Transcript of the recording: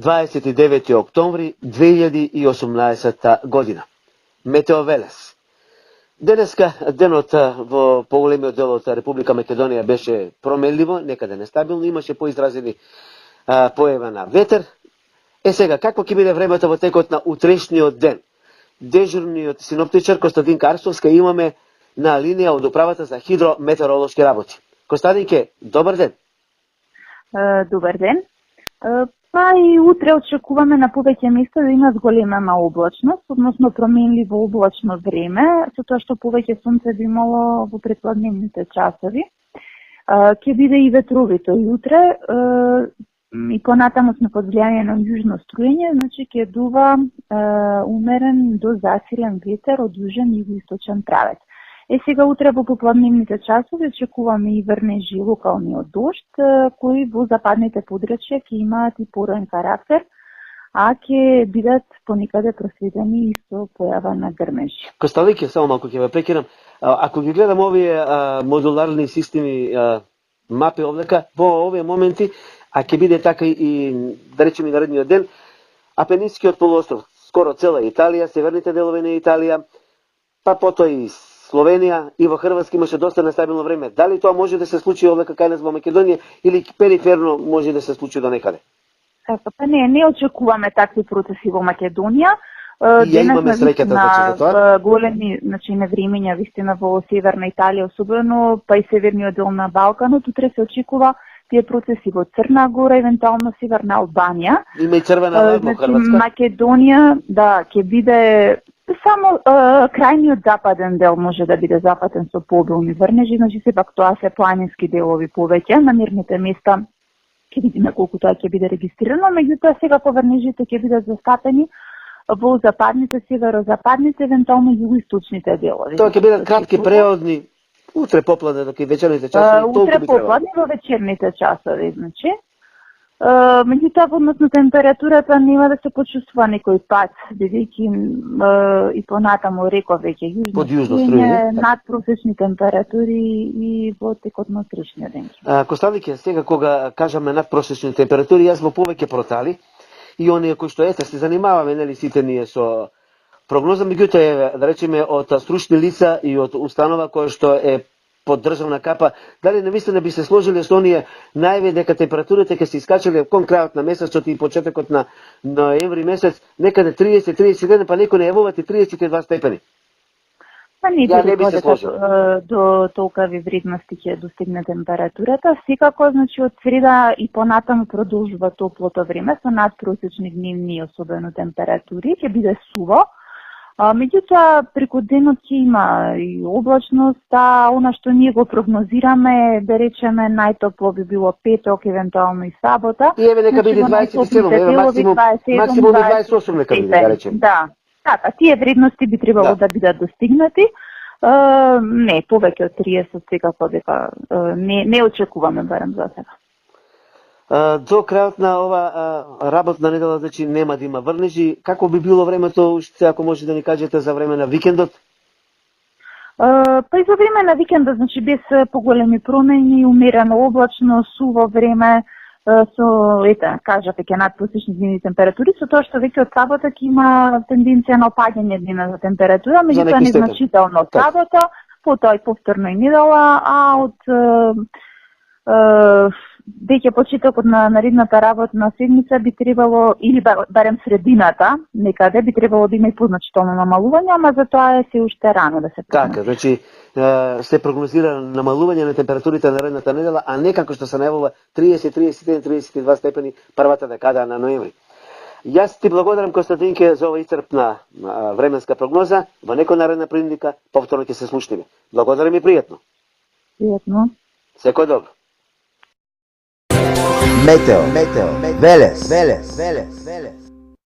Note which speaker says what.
Speaker 1: 29. октомври 2018 година. Метео Велес. Денеска денот во поголемиот дел од Република Македонија беше променливо, некаде нестабилно, имаше поизразени појава на ветер. Сега, какво ќе биде времето во текот на утрешниот ден? Дежурниот синоптичар Костадинка Арсовска имаме на линија од управата за хидрометеоролошки работи. Костадинке, добар ден.
Speaker 2: Добар ден. Па и утре очекуваме на повеќе места да има зголемена облачност, односно променливо облачно време, со тоа што повеќе сонце би имало во предпладневните часови. Ќе биде и ветровито и утре, и понатаму сме под влијание на јужно струење, значи ќе дува умерен до засилен ветер од јужен и югоисточен правец. Сега утре во попладневните часови очекуваме и врнежи локални од дожд, кои во западните подрачја ќе имаат и пороен карактер, а ќе бидат поникаде проследени и со појава на грмежи.
Speaker 1: Костадинке, само малку ќе ве прекинам. Ако ги гледам овие модуларни системи мапи овдека, во овие моменти, а ќе биде така и да речеме наредниот ден, Апенинскиот полуостров, скоро цела Италија, северните делови на Италија, па потоа и Словенија и во Хрватска имаше доста нестабилно време. Дали тоа може да се случи овдека кај нас во Македонија или периферно може да се случи до некаде?
Speaker 2: Па не очекуваме такви процеси во Македонија.
Speaker 1: Ја имаме среќата за тоа.
Speaker 2: Големи, невременја вистина во северна Италија особено, па и северниот дел на Балканот, утре се очекува тие процеси во Црна Гора, евентуално северна Албанија.
Speaker 1: Има и црвена лај во Хрватска.
Speaker 2: Македонија, да, ќе биде само крајниот западен дел може да биде западен со пообилни врнежи, значи сепак тоа се планински делови повеќе, на мирните места ќе видиме колку тоа ќе биде регистрирано, меѓутоа сега поврнежите ќе бидат застапени во западните, северозападните, евентуално југоисточните делови.
Speaker 1: Тоа ќе бидат кратки преодни, утре попладне до вечерните часови,
Speaker 2: утре попладне во вечерните часови, значи. Меѓутоа, односно температурата нема да се почувствува некој пат, бидејќи и понатаму реков веќе јужно струење, надпросечни температури и во текот на утрешниот ден.
Speaker 1: Костадинке, сега кога кажаме надпросечни температури, јас во повеќе портали и оние кои што се занимаваме, нели сите ние со прогноза, меѓутоа да речеме од стручни лица и од установа која што е под државна капа, дали навистина би се сложиле со оние најави дека температурите ќе се искачале кон крајот на месецот и почетокот на ноември месец, некаде 30-31, па некој најавуваат и 32 степени.
Speaker 2: Па не би се сложил. До толкави вредности ќе достигне температурата. Секако, значи, од среда и понатаму продолжува топлото време со надпросечни дневни, особено температури, ќе биде суво. Меѓутоа, преку денот ќе има и облачност, а она што ние го прогнозираме, да речеме, најтопло би било петок, евентуално и сабота.
Speaker 1: И еве нека биде 27, максимум 28 нека биде, да речеме.
Speaker 2: Да, така, тие вредности би требало да бидат достигнати. Не, повеќе од 30 секако дека не очекуваме барем за сега.
Speaker 1: До крајот на ова работна недела, значи нема да има врнежи. Како би било времето, уште ако може да ни кажете за време на викендот?
Speaker 2: Па и за време на викендот, значи без поголеми промени, умерено облачно, суво време, со, кажав, веќе надпросечни дневни температури, со тоа што веќе од сабота ќе има тенденција на опаѓање дневната температура, меѓутоа незначително од сабота, потоа и повторно и недела, а од веќе почетокот на наредната работна седмица би требало, или барем средината, некаде би требало да има и позначително намалување, ама за тоа е се уште рано да се прогнозира.
Speaker 1: Така, значи се прогнозира намалување на температурите на наредната недела, а не како што се најавува 30, 31, 32 степени првата декада на ноември. Јас ти благодарам, Костадинке, за ова исцрпна временска прогноза. Во некоја наредна прилика повторно ќе се слушнеме. Благодарам и пријатно.
Speaker 2: Пријатно.
Speaker 1: Секој добро.
Speaker 3: Метео, Велес.